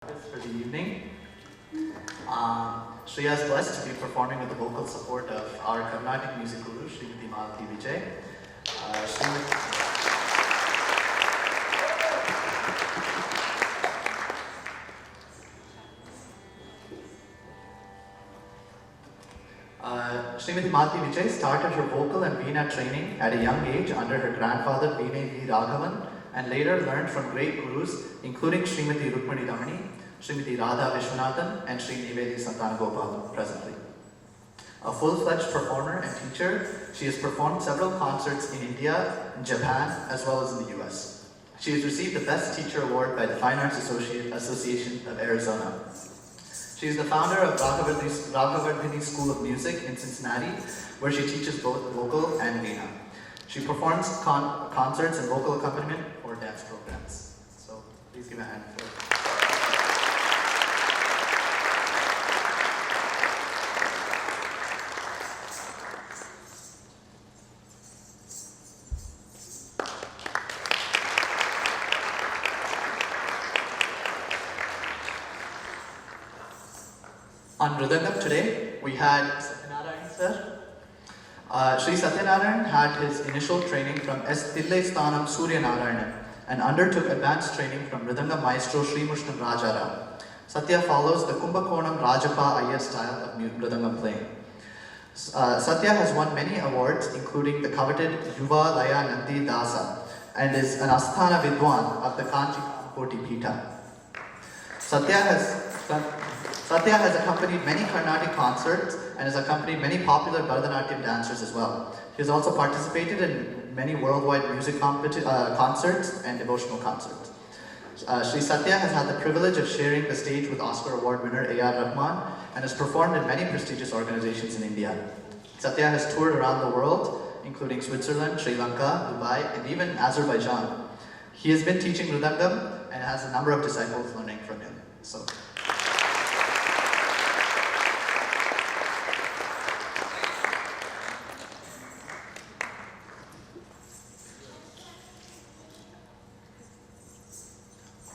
For the evening. Shreya is blessed to be performing with the vocal support of our Carnatic music guru, Srimati Malati Vijay. Srimati Malati Vijay started her vocal and Veena training at a young age under her grandfather Veena V. Raghavan and later learned from great gurus including Srimati Rukmani Damani, Srimati Radha Vishwanathan and Sri Nivedi Santanagopal presently. A full-fledged performer and teacher, she has performed several concerts in India, Japan, as well as in the US. She has received the Best Teacher Award by the Fine Arts Association of Arizona. She is the founder of Raghavardhini School of Music in Cincinnati, where she teaches both vocal and Veena. She performs concerts and vocal accompaniment for dance programs. So please give a hand for her. On Mridangam today, we had Satyanarayan sir. Sri Satyanarayan had his initial training from S. Tillai Sthanam Surya Narayanan and undertook advanced training from Mridangam maestro Sri Mushtam Rajaram. Satya follows the Kumbakonam Rajappa Iyer style of Mridangam playing. Satya has won many awards, including the coveted Yuva Laya Nandi Dasa, and is an Asthana Vidwan of the Kanchi Koti Pita. Satya has accompanied many Carnatic concerts and has accompanied many popular Bharatanatyam dancers as well. He has also participated in many worldwide music concerts and devotional concerts. Sri Satya has had the privilege of sharing the stage with Oscar Award winner A.R. Rahman and has performed in many prestigious organizations in India. Satya has toured around the world, including Switzerland, Sri Lanka, Dubai, and even Azerbaijan. He has been teaching Mridangam and has a number of disciples learning from him.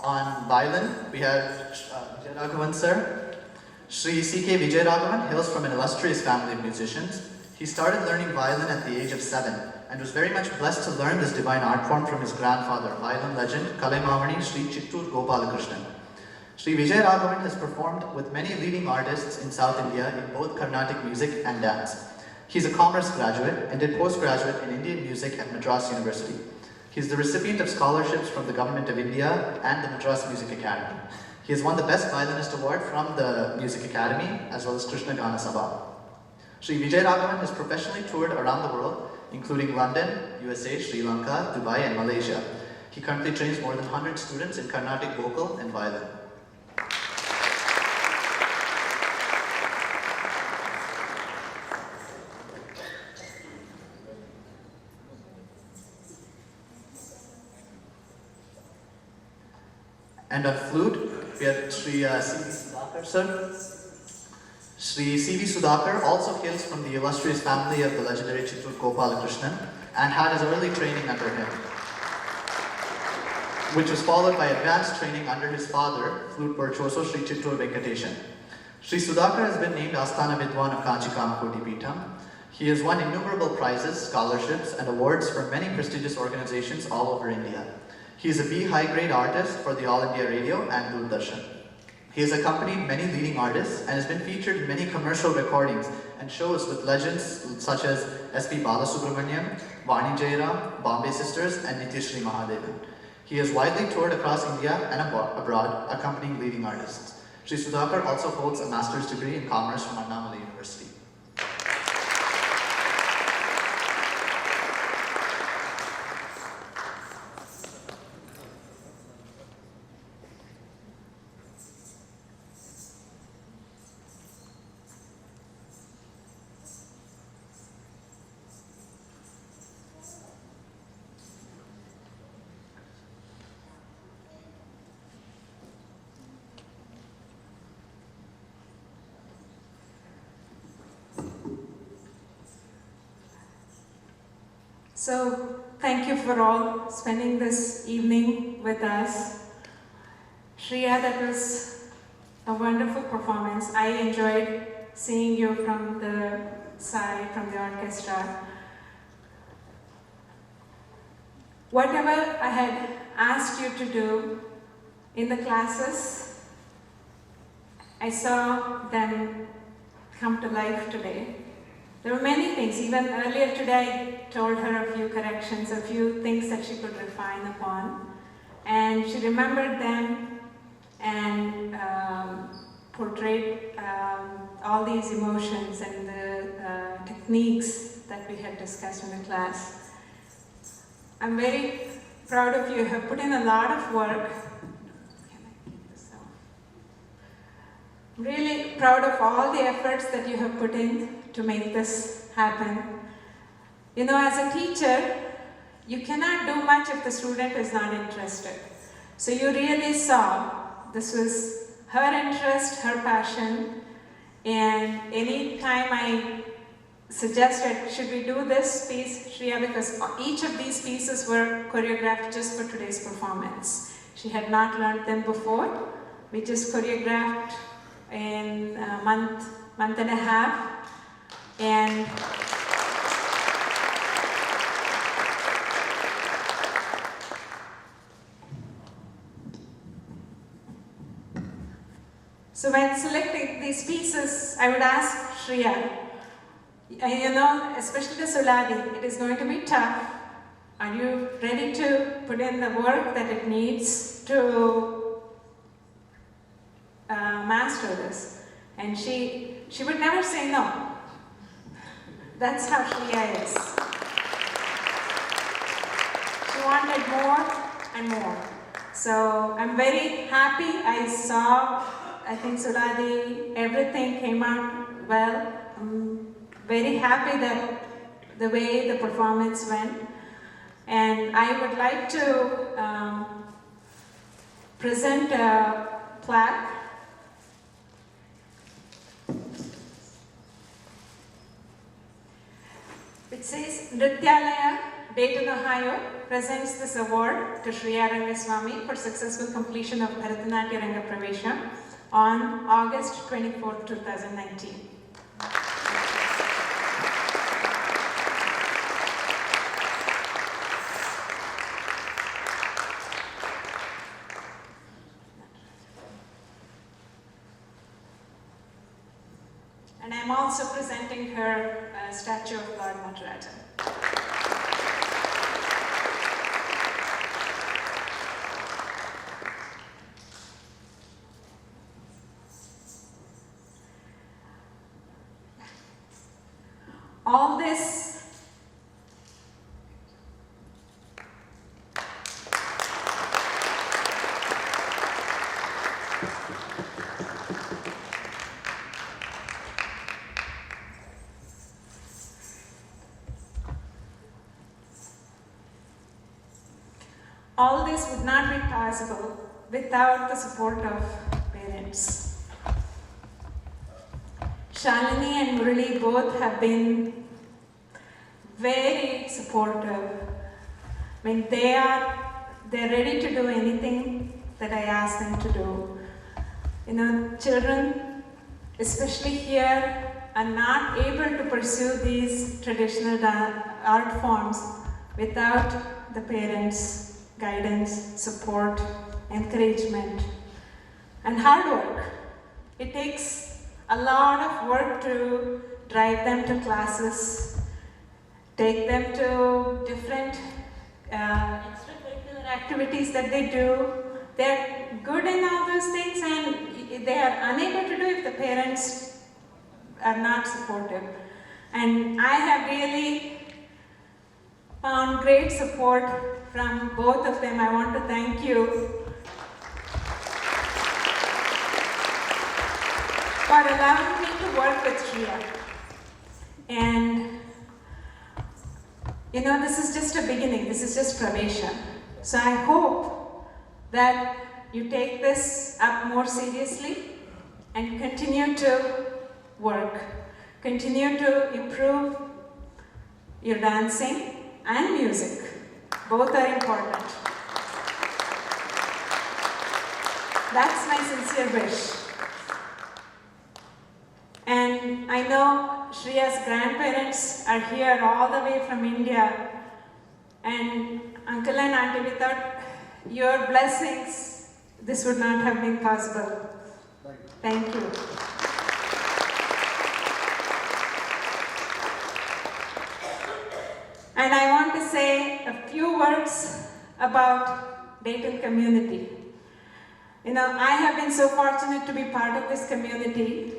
On violin, we have Vijay Raghavan sir. Sri C.K. Vijay Raghavan hails from an illustrious family of musicians. He started learning violin at the age of 7 and was very much blessed to learn this divine art form from his grandfather, violin legend Kalaimavani Sri Chittur Gopalakrishnan. Sri Vijay Raghavan has performed with many leading artists in South India in both Carnatic music and dance. He is a commerce graduate and did postgraduate in Indian music at Madras University. He is the recipient of scholarships from the Government of India and the Madras Music Academy. He has won the Best Violinist Award from the Music Academy as well as Krishna Gana Sabha. Sri Vijay Raghavan has professionally toured around the world, including London, USA, Sri Lanka, Dubai, and Malaysia. He currently trains more than 100 students in Carnatic vocal and violin. And on flute, we have Sri C.V. Sudhakar sir. Sri C.V. Sudhakar also hails from the illustrious family of the legendary Chittur Gopalakrishnan and had his early training under him, which was followed by advanced training under his father, flute virtuoso Sri Chittur Venkateshan. Sri Sudhakar has been named Asthana Vidwan of Kanchi Kamakoti Peetham. He has won innumerable prizes, scholarships, and awards from many prestigious organizations all over India. He is a B high-grade artist for the All India Radio and Doordarshan. He has accompanied many leading artists and has been featured in many commercial recordings and shows with legends such as S.P. Balasubramaniam, Vani Jairam, Bombay Sisters, and Nityashree Mahadevan. He has widely toured across India and abroad, accompanying leading artists. Sri Sudhakar also holds a master's degree in commerce from Annamalai University. So, thank you for all spending this evening with us. Shreya, that was a wonderful performance. I enjoyed seeing you from the side, from the orchestra. Whatever I had asked you to do in the classes, I saw them come to life today. There were many things. Even earlier today, I told her a few corrections, a few things that she could refine upon. And she remembered them and portrayed all these emotions and the techniques that we had discussed in the class. I'm very proud of you. You have put in a lot of work. Can I keep this off? Really proud of all the efforts that you have put in to make this happen. You know, as a teacher, you cannot do much if the student is not interested. So you really saw this was her interest, her passion, and any time I suggested, should we do this piece, Shreya, because each of these pieces were choreographed just for today's performance. She had not learned them before. We just choreographed in a month and a half. And so when selecting these pieces, I would ask Shreya, you know, especially the Suladi, it is going to be tough. Are you ready to put in the work that it needs to master this? And she would never say no. That's how Shreya is. She wanted more and more. So I'm very happy. I saw, I think Suladi, everything came out well. I'm very happy that the way the performance went. And I would like to present a plaque. It says, Nrityalaya, Dayton, Ohio, presents this award to Shreya Rangaswamy for successful completion of Bharatanatyam Ranga Pravesham on August 24, 2019. And I'm also presenting her a statue of Lord Natarajan. All this would not be possible without the support of parents. Shalini and Murali both have been very supportive. I mean, they're ready to do anything that I ask them to do. You know, children, especially here, are not able to pursue these traditional art forms without the parents' guidance, support, encouragement, and hard work. It takes a lot of work to drive them to classes, take them to different extracurricular activities that they do. They're good in all those things and they are unable to do if the parents are not supportive. And I have really found great support from both of them. I want to thank you for allowing me to work with Shreya. And you know, this is just a beginning, this is just Pravesha. So I hope that you take this up more seriously and continue to work, continue to improve your dancing and music. Both are important. That's my sincere wish. And I know Shreya's grandparents are here all the way from India. And Uncle and Auntie, without your blessings, this would not have been possible. Thank you. And I want to say a few words about Dayton community. You know, I have been so fortunate to be part of this community,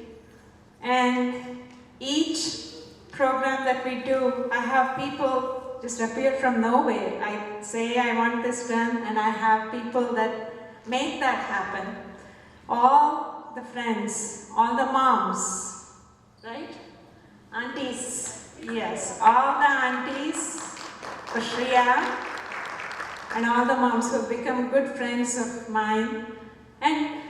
and each program that we do, I have people just appear from nowhere. I say I want this done, and I have people that make that happen. All the friends, all the moms, right? Aunties, yes, all the aunties for Shreya, and all the moms who have become good friends of mine, and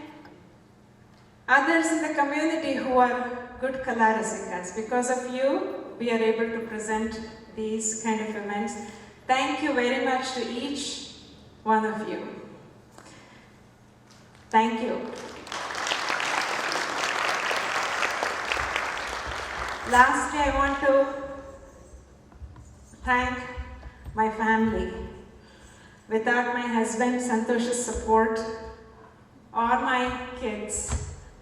others in the community who are good Kalarasikas. Because of you, we are able to present these kind of events. Thank you very much to each one of you. Thank you. Lastly, I want to thank my family. Without my husband Santosh's support or my kids,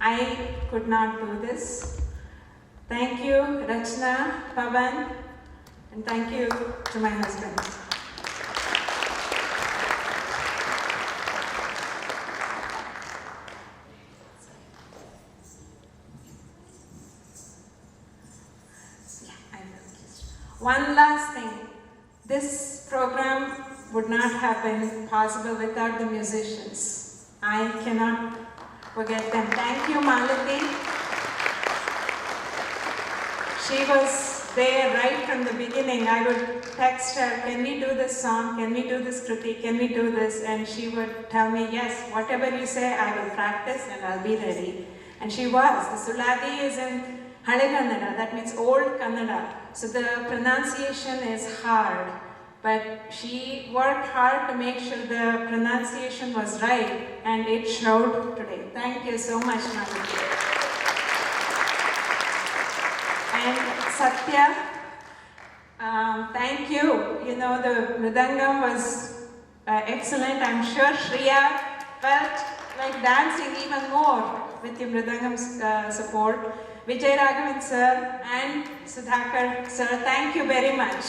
I could not do this. Thank you, Rachna, Pavan, and thank you to my husband. One last thing. This program would not have been possible without the musicians. I cannot forget them. Thank you, Malati. She was there right from the beginning. I would text her, can we do this song? Can we do this Kruti? Can we do this? And she would tell me, yes, whatever you say, I will practice and I'll be ready. And she was. The Suladi is in Hale Kannada, that means old Kannada. So the pronunciation is hard. But she worked hard to make sure the pronunciation was right, and it showed today. Thank you so much, Malati. And Satya, thank you. You know, the Mridangam was excellent. I'm sure Shreya felt like dancing even more with the Mridangam's support. Vijay Raghavan sir and Sudhakar sir, thank you very much.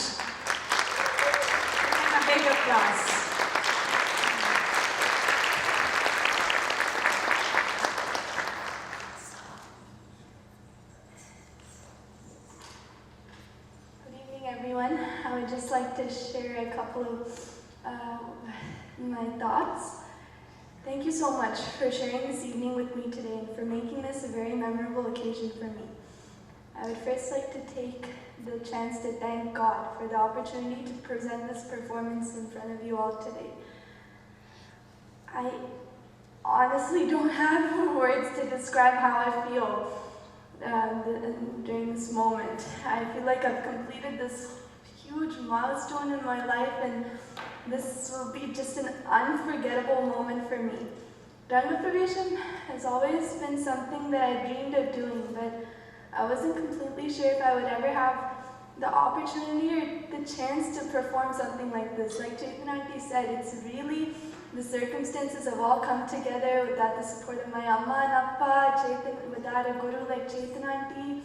A big applause. Good evening, everyone. I would just like to share a couple of my thoughts. Thank you so much for sharing this evening with me today and for making this a very memorable occasion for me. I would first like to take the chance to thank God for the opportunity to present this performance in front of you all today. I honestly don't have words to describe how I feel during this moment. I feel like I've completed this huge milestone in my life, and this will be just an unforgettable moment for me. Ranga Pravesham has always been something that I dreamed of doing, but I wasn't completely sure if I would ever have the opportunity or the chance to perform something like this. Like Chaitanya said, it's really the circumstances have all come together without the support of my Amma and Appa, without a guru like Chaitanya.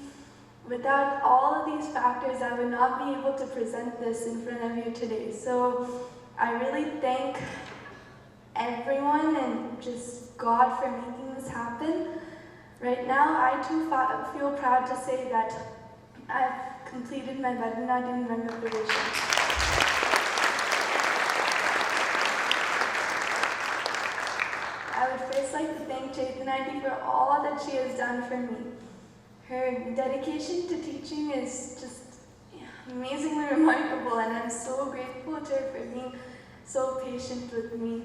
Without all of these factors, I would not be able to present this in front of you today. So I really thank everyone and just God for making this happen. Right now, I too feel proud to say that I've completed my Bharatanatyam Ranga Pravesham. I would first like to thank Chaitanya for all that she has done for me. Her dedication to teaching is just amazingly remarkable, and I'm so grateful to her for being so patient with me.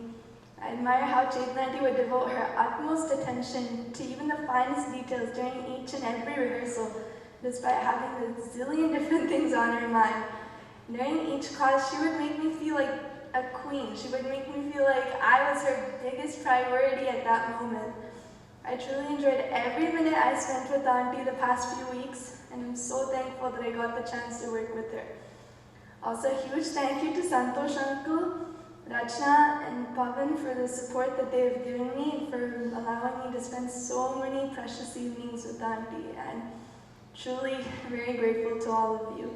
I admire how Chaitanya would devote her utmost attention to even the finest details during each and every rehearsal, despite having a zillion different things on her mind. During each class, she would make me feel like a queen. She would make me feel like I was her biggest priority at that moment. I truly enjoyed every minute I spent with Auntie the past few weeks, and I'm so thankful that I got the chance to work with her. Also, a huge thank you to Santosh Uncle, Rachna and Pavan for the support that they have given me and for allowing me to spend so many precious evenings with Auntie. I'm truly very grateful to all of you.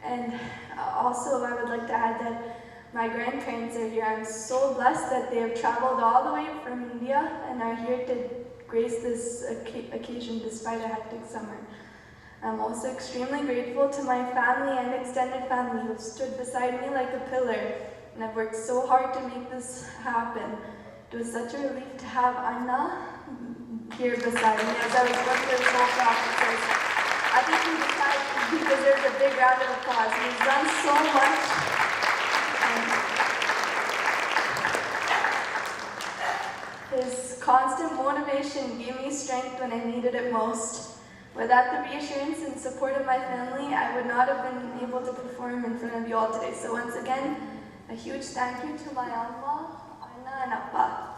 And also, I would like to add that my grandparents are here. I'm so blessed that they have traveled all the way from India and are here to grace this occasion despite a hectic summer. I'm also extremely grateful to my family and extended family who stood beside me like a pillar and have worked so hard to make this happen. It was such a relief to have Anna here beside me as I was going through this whole process. I think he deserves a big round of applause. He's done so much. His constant motivation gave me strength when I needed it most. Without the reassurance and support of my family, I would not have been able to perform in front of you all today. So once again, a huge thank you to my Amma, Anna, and Appa.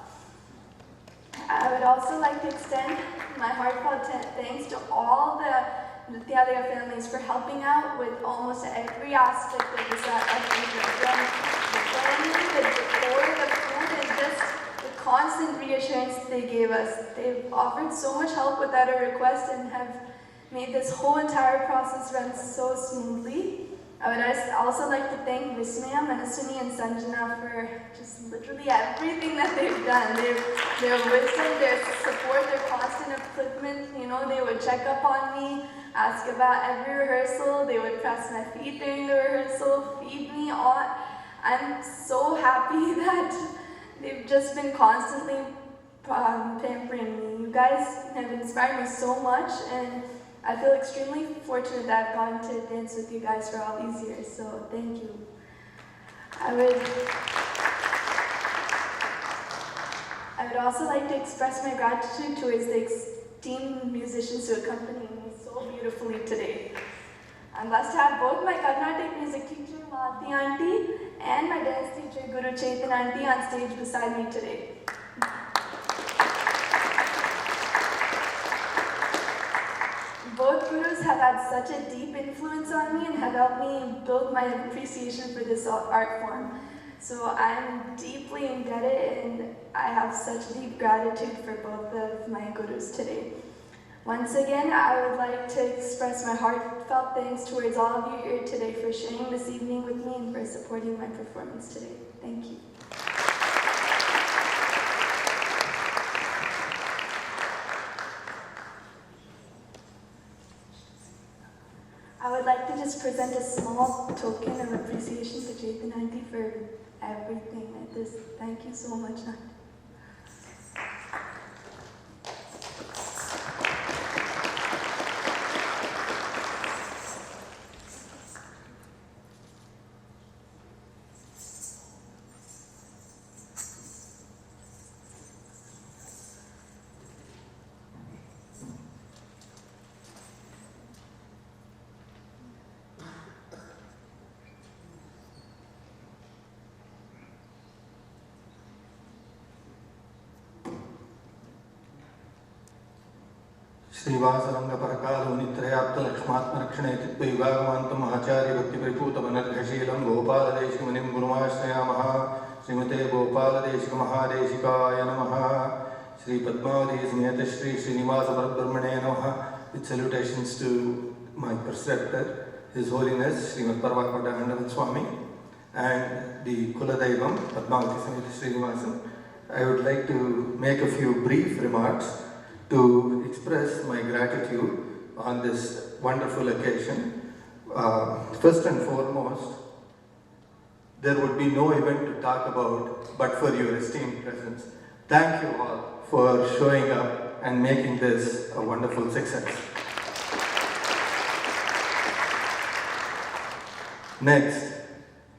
I would also like to extend my heartfelt thanks to all the Nrityalaya families for helping out with almost every aspect of this event. The planning, the decor, the food, and just the constant reassurance they gave us. They've offered so much help without a request and have made this whole entire process run so smoothly. I would also like to thank Vismaya, Manaswini, and Sanjana for just literally everything that they've done. Their wisdom, their support, their constant upliftment. You know, they would check up on me, ask about every rehearsal. They would press my feet during the rehearsal, feed me on. I'm so happy that they've just been constantly pampering me. You guys have inspired me so much, and I feel extremely fortunate that I've gotten to dance with you guys for all these years, so thank you. I would also like to express my gratitude towards the esteemed musicians who accompany me so beautifully today. I'm blessed to have both my Carnatic music teacher, Malati Auntie, and my dance teacher, Guru Chetan Auntie, on stage beside me today. Both gurus have had such a deep influence on me and have helped me build my appreciation for this art form. So I'm deeply indebted and I have such deep gratitude for both of my gurus today. Once again, I would like to express my heartfelt thanks towards all of you here today for sharing this evening with me and for supporting my performance today. Thank you. I would like to just present a small token of appreciation to Chetan Auntie for everything at this. Thank you so much, Auntie. श्रीवासरंगपरकालोनित्रयाप्तलक्ष्मात्मरक्षणे चित्तयुगागमान्तम् आचार्य भक्तिपरिपूतमनर्घशीलं गोपालदेशिकमुनिं गुरुमाश्रयामः श्रीमते गोपालदेशिकमहादेशिकाय नमः श्रीपद्मावती समेत श्री श्रीनिवासपरब्रह्मणे नमः. With salutations to my preceptor, His Holiness Srimad Paravakodandavan Swami, and the Kuladaivam Padmavati Sameta Srinivasan. I would like to make a few brief remarks to express my gratitude on this wonderful occasion. First and foremost, there would be no event to talk about but for your esteemed presence. Thank you all for showing up and making this a wonderful success. Next,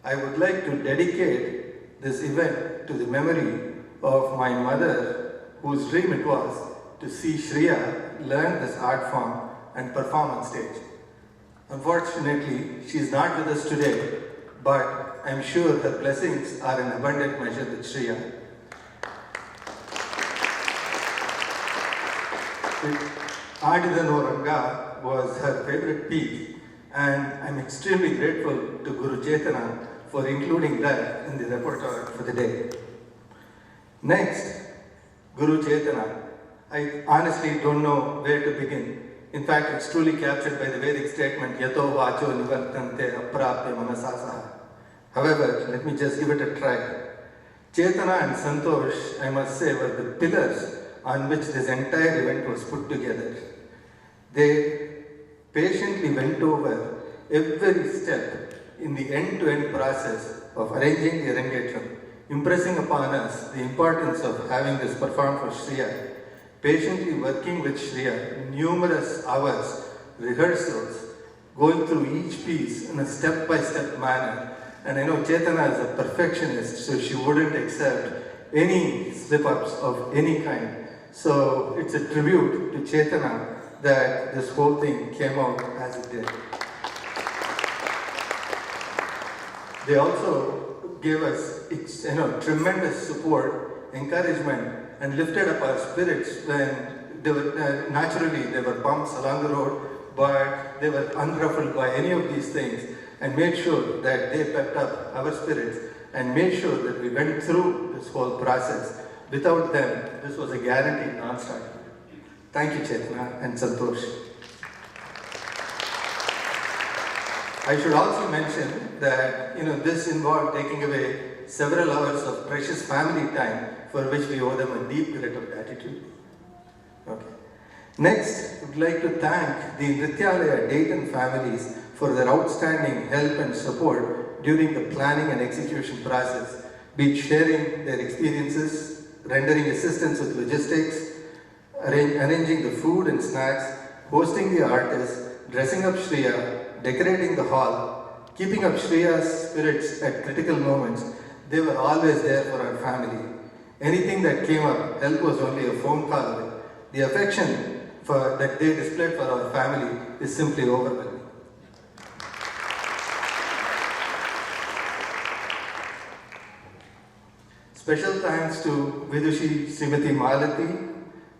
I would like to dedicate this event to the memory of my mother, whose dream it was to see Shreya learn this art form and perform on stage. Unfortunately, she is not with us today, but I'm sure her blessings are in abundant measure with Shreya. Adidano Ranga was her favorite piece, and I'm extremely grateful to Guru Chetana for including that in the repertoire for the day. Next, Guru Chetana. I honestly don't know where to begin. In fact, it's truly captured by the Vedic statement, Yato Vacho Nivartante Aprapya Manasasaha. However, let me just give it a try. Chetana and Santosh, I must say, were the pillars on which this entire event was put together. They patiently went over every step in the end-to-end process of arranging the Arangetram, impressing upon us the importance of having this performed for Shreya, patiently working with Shreya, numerous hours, rehearsals, going through each piece in a step-by-step manner. And I know Chetana is a perfectionist, so she wouldn't accept any slip-ups of any kind. So it's a tribute to Chetana that this whole thing came out as it did. They also gave us tremendous support, encouragement, and lifted up our spirits when they were, naturally there were bumps along the road, but they were unruffled by any of these things and made sure that they pepped up our spirits and made sure that we went through this whole process. Without them, this was a guaranteed non-starter. Thank you, Chetana and Santosh. I should also mention that this involved taking away several hours of precious family time for which we owe them a deep debt of gratitude. Okay. Next, I would like to thank the Nrityalaya Dayton families for their outstanding help and support during the planning and execution process, be it sharing their experiences, rendering assistance with logistics, arranging the food and snacks, hosting the artists, dressing up Shreya, decorating the hall, keeping up Shreya's spirits at critical moments. They were always there for our family. Anything that came up, help was only a phone call away. The affection that they displayed for our family is simply overwhelming. Special thanks to Vidushi Srimati Malati,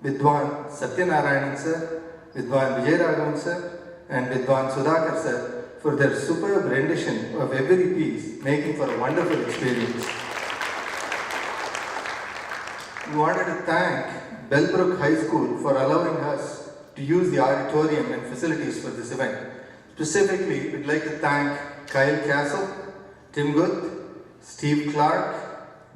Vidwan Satyanarayanan sir, Vidwan Vijayaraghavan sir, and Vidwan Sudhakar sir for their superb rendition of every piece, making for a wonderful experience. We wanted to thank Bellbrook High School for allowing us to use the auditorium and facilities for this event. Specifically, we'd like to thank Kyle Castle, Tim Guth, Steve Clark,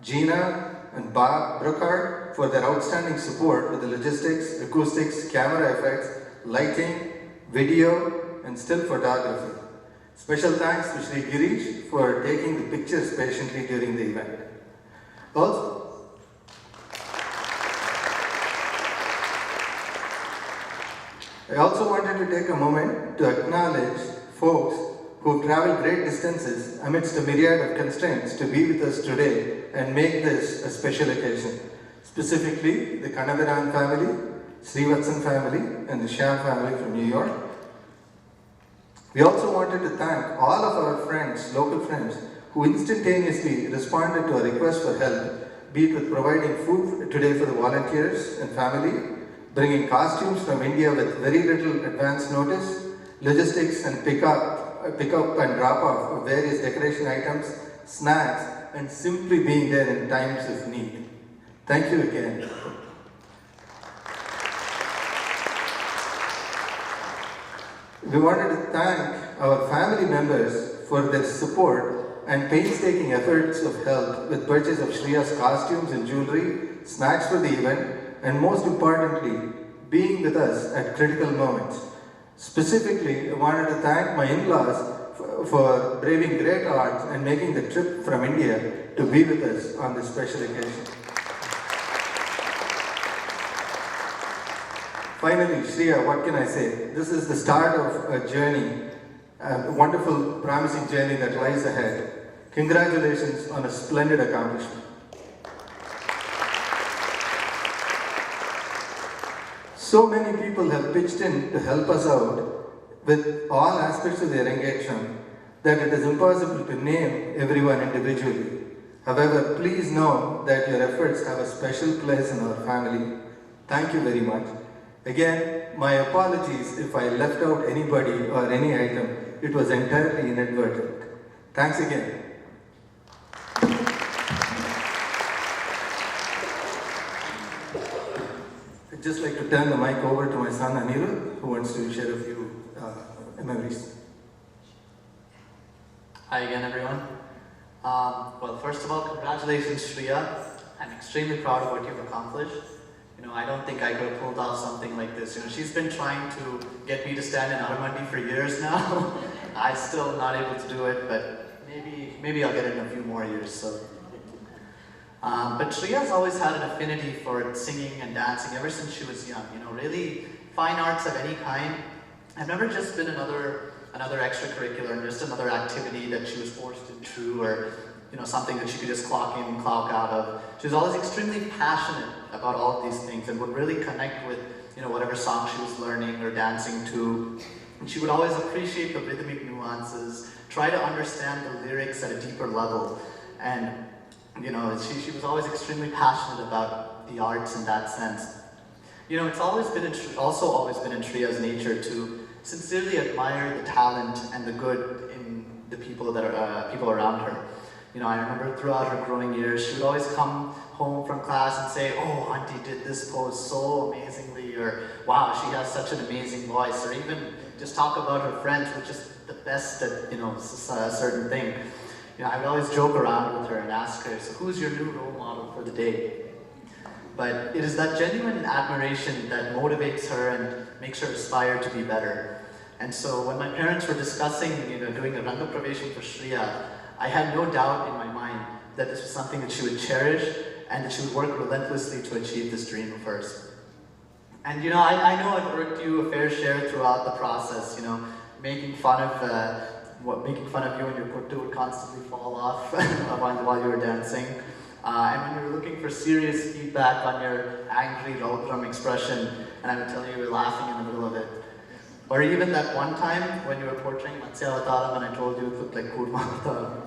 Gina and Bob Brookhart for their outstanding support with the logistics, acoustics, camera effects, lighting, video, and still photography. Special thanks to Sri Girish for taking the pictures patiently during the event. I also wanted to take a moment to acknowledge folks who have traveled great distances amidst a myriad of constraints to be with us today and make this a special occasion. Specifically, the Kanaviran family, Srivatsan family, and the Shyam family from New York. We also wanted to thank all of our friends, local friends, who instantaneously responded to a request for help, be it with providing food today for the volunteers and family, bringing costumes from India with very little advance notice, logistics and pick up and drop off of various decoration items, snacks, and simply being there in times of need. Thank you again. We wanted to thank our family members for their support and painstaking efforts of help with purchase of Shreya's costumes and jewelry, snacks for the event, and most importantly, being with us at critical moments. Specifically, I wanted to thank my in-laws for braving great odds and making the trip from India to be with us on this special occasion. Finally, Shreya, what can I say? This is the start of a journey, a wonderful, promising journey that lies ahead. Congratulations on a splendid accomplishment. So many people have pitched in to help us out with all aspects of the Arangetram that it is impossible to name everyone individually. However, please know that your efforts have a special place in our family. Thank you very much. Again, my apologies if I left out anybody or any item. It was entirely inadvertent. Thanks again. I'd just like to turn the mic over to my son Anirudh, who wants to share a few memories. Hi again, everyone. Well, first of all, congratulations, Shreya. I'm extremely proud of what you've accomplished. I don't think I could have pulled off something like this. She's been trying to get me to stand in Aramandi for years now. I'm still not able to do it, but maybe I'll get it in a few more years. So. But Shreya's always had an affinity for singing and dancing ever since she was young. Really, fine arts of any kind have never just been another extracurricular, just another activity that she was forced into, or something that she could just clock in and clock out of. She was always extremely passionate about all of these things and would really connect with whatever song she was learning or dancing to. And she would always appreciate the rhythmic nuances, try to understand the lyrics at a deeper level. And she was always extremely passionate about the arts in that sense. It's always been also always been in Shreya's nature to sincerely admire the talent and the good in the people that are people around her. I remember throughout her growing years, she would always come home from class and say, "Oh, Auntie did this pose so amazingly," or "Wow, she has such an amazing voice," or even just talk about her friends, which is the best at a certain thing. I would always joke around with her and ask her, "So who's your new role model for the day?" But it is that genuine admiration that motivates her and makes her aspire to be better. And so when my parents were discussing, doing a Ranga Pravesham for Shreya, I had no doubt in my mind that this was something that she would cherish and that she would work relentlessly to achieve this dream of hers. And I know I've irked you a fair share throughout the process, making fun of you and your kuttu would constantly fall off while you were dancing. And when you were looking for serious feedback on your angry Raudram expression, and I would tell you were laughing in the middle of it. Or even that one time when you were portraying Matsya Avataram and I told you it looked like Kurma Avataram.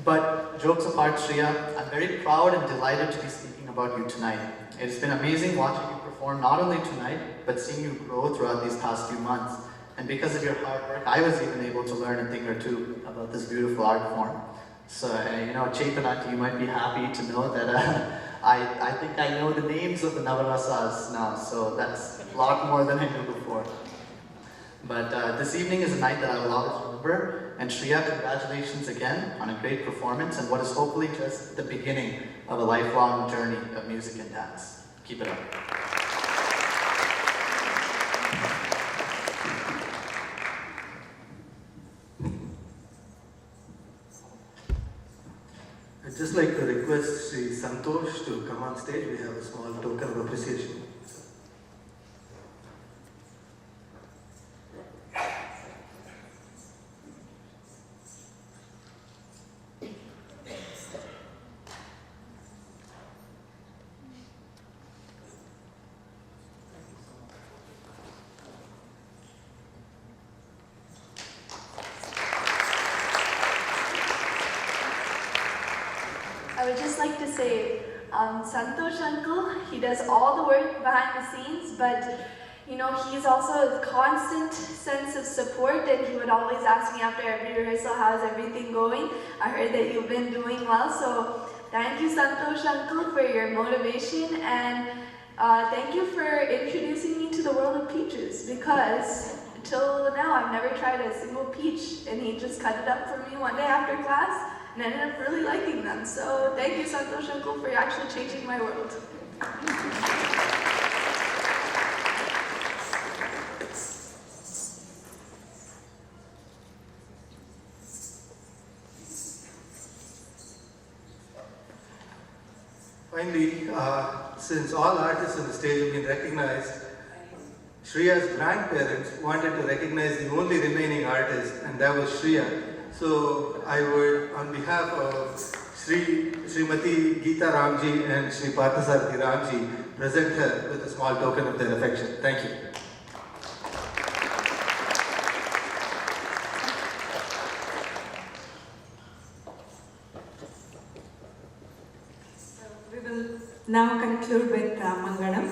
But jokes apart, Shreya, I'm very proud and delighted to be speaking about you tonight. It's been amazing watching you perform not only tonight, but seeing you grow throughout these past few months. And because of your hard work, I was even able to learn a thing or two about this beautiful art form. So, Chaitanya, you might be happy to know that I think I know the names of the Navarasas now, so that's a lot more than I knew before. But this evening is a night that I will always remember, and Shreya, congratulations again on a great performance and what is hopefully just the beginning of a lifelong journey of music and dance. Keep it up. I'd just like to request Sri Santosh to come on stage. We have a small token of appreciation. I would just like to say, Santosh uncle, he does all the work behind the scenes, but he's also a constant sense of support, and he would always ask me after every rehearsal, how's everything going? I heard that you've been doing well, so thank you, Santosh uncle, for your motivation, and thank you for introducing me to the world of peaches, because until now I've never tried a single peach, and he just cut it up for me one day after class, and I ended up really liking them. So thank you, Santosh uncle, for actually changing my world. Finally, since all artists on the stage have been recognized, Shreya's grandparents wanted to recognize the only remaining artist, and that was Shreya. So I would, on behalf of Srimati Geeta Ramji and Sri Parthasarathi Ramji, present her with a small token of their affection. Thank you. now conclude with Mangalam.